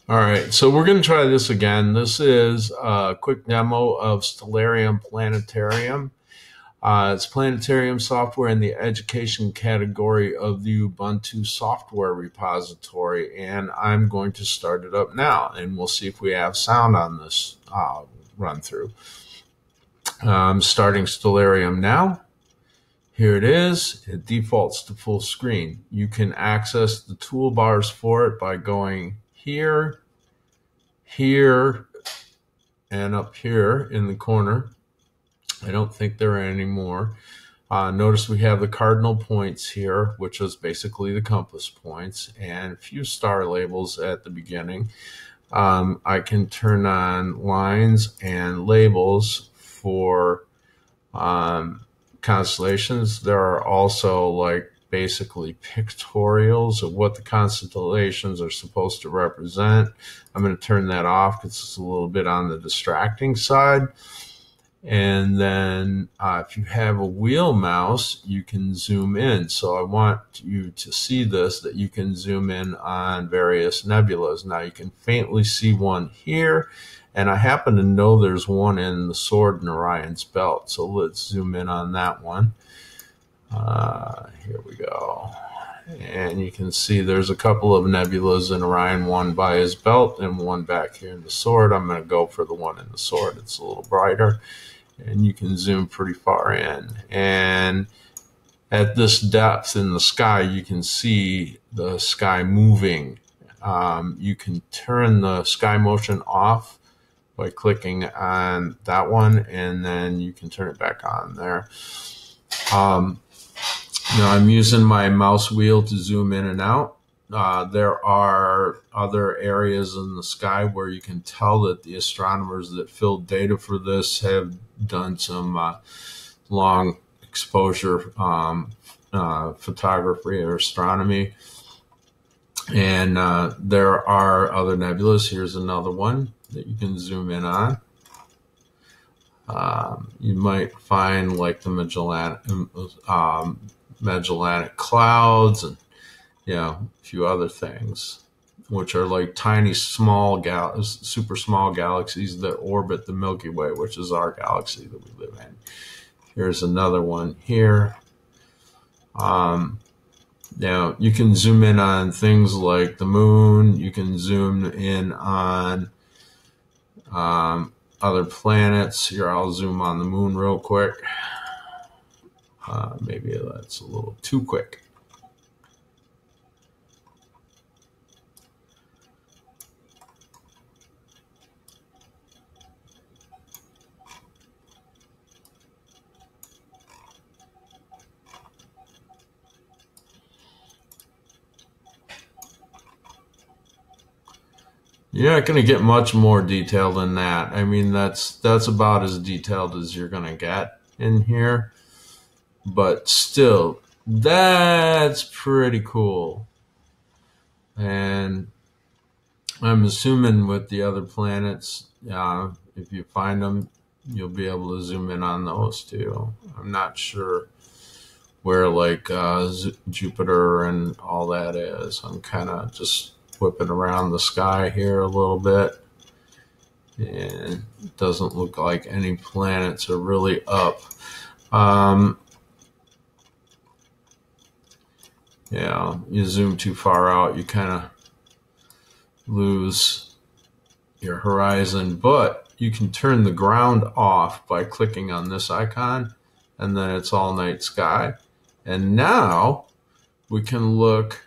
All right, so we're going to try this again. This is a quick demo of Stellarium Planetarium. It's Planetarium software in the education category of the Ubuntu software repository, and I'm going to start it up now, and we'll see if we have sound on this run through. I'm starting Stellarium now. Here it is. It defaults to full screen. You can access the toolbars for it by going here, here, and up here in the corner. I don't think there are any more. Notice we have the cardinal points here, which is basically the compass points, and a few star labels at the beginning. I can turn on lines and labels for constellations. There are also like basically pictorials of what the constellations are supposed to represent. I'm going to turn that off because it's a little bit on the distracting side. And then if you have a wheel mouse, you can zoom in. So I want you to see this, that you can zoom in on various nebulas. Now you can faintly see one here, and I happen to know there's one in the Sword in Orion's Belt. So let's zoom in on that one. Here we go. And you can see there's a couple of nebulas in Orion, one by his belt and one back here in the Sword. I'm going to go for the one in the Sword. It's a little brighter. And you can zoom pretty far in. And at this depth in the sky, you can see the sky moving. You can turn the sky motion off by clicking on that one, and then you can turn it back on there. Now I'm using my mouse wheel to zoom in and out. There are other areas in the sky where you can tell that the astronomers that filled data for this have done some long exposure photography or astronomy. And there are other nebulas. Here's another one that you can zoom in on. You might find like the Magellanic Clouds and a few other things, which are like tiny, super small galaxies that orbit the Milky Way, which is our galaxy that we live in. Here's another one here. Now you can zoom in on things like the moon. You can zoom in on other planets. Here, I'll zoom on the moon real quick. Maybe that's a little too quick. You're not going to get much more detail than that. I mean, that's about as detailed as you're going to get in here. But still, that's pretty cool. And I'm assuming with the other planets, if you find them, you'll be able to zoom in on those too. I'm not sure where like Jupiter and all that is. I'm kind of just whipping around the sky here a little bit, and it doesn't look like any planets are really up. You zoom too far out, you kind of lose your horizon, but you can turn the ground off by clicking on this icon, and then it's all night sky. And now we can look.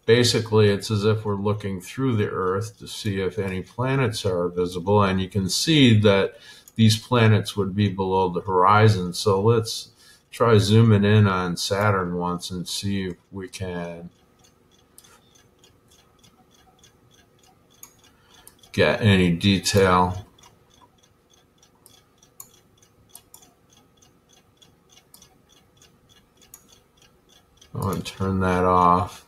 Basically, it's as if we're looking through the Earth to see if any planets are visible, and you can see that these planets would be below the horizon. So let's try zooming in on Saturn once and see if we can get any detail. I'll turn that off.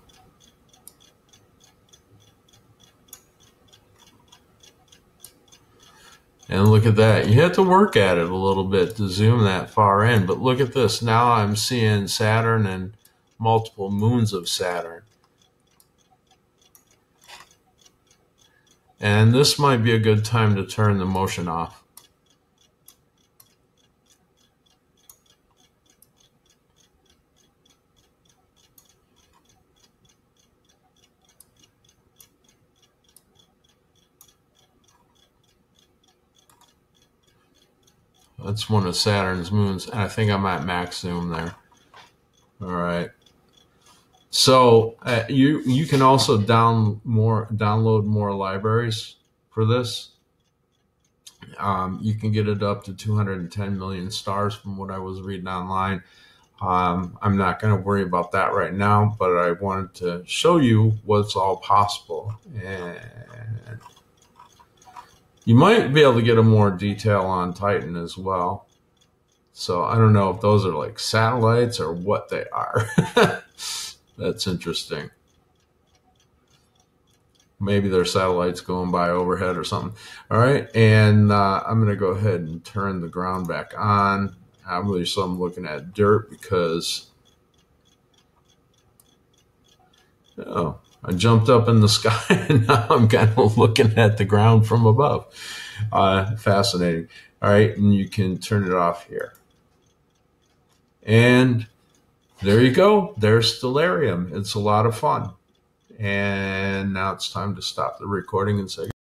And look at that. You have to work at it a little bit to zoom that far in. But look at this. Now I'm seeing Saturn and multiple moons of Saturn. And this might be a good time to turn the motion off. That's one of Saturn's moons. I think I'm at max zoom there. All right. So you can also download more libraries for this. You can get it up to 210 million stars from what I was reading online. I'm not going to worry about that right now, but I wanted to show you what's all possible. And you might be able to get a more detail on Titan as well. So I don't know if those are like satellites or what they are. That's interesting. Maybe they're satellites going by overhead or something. All right, and I'm going to go ahead and turn the ground back on. I'm looking at dirt because I jumped up in the sky and now I'm kind of looking at the ground from above. Fascinating. All right, and you can turn it off here. And there you go. There's Stellarium. It's a lot of fun. And now it's time to stop the recording and say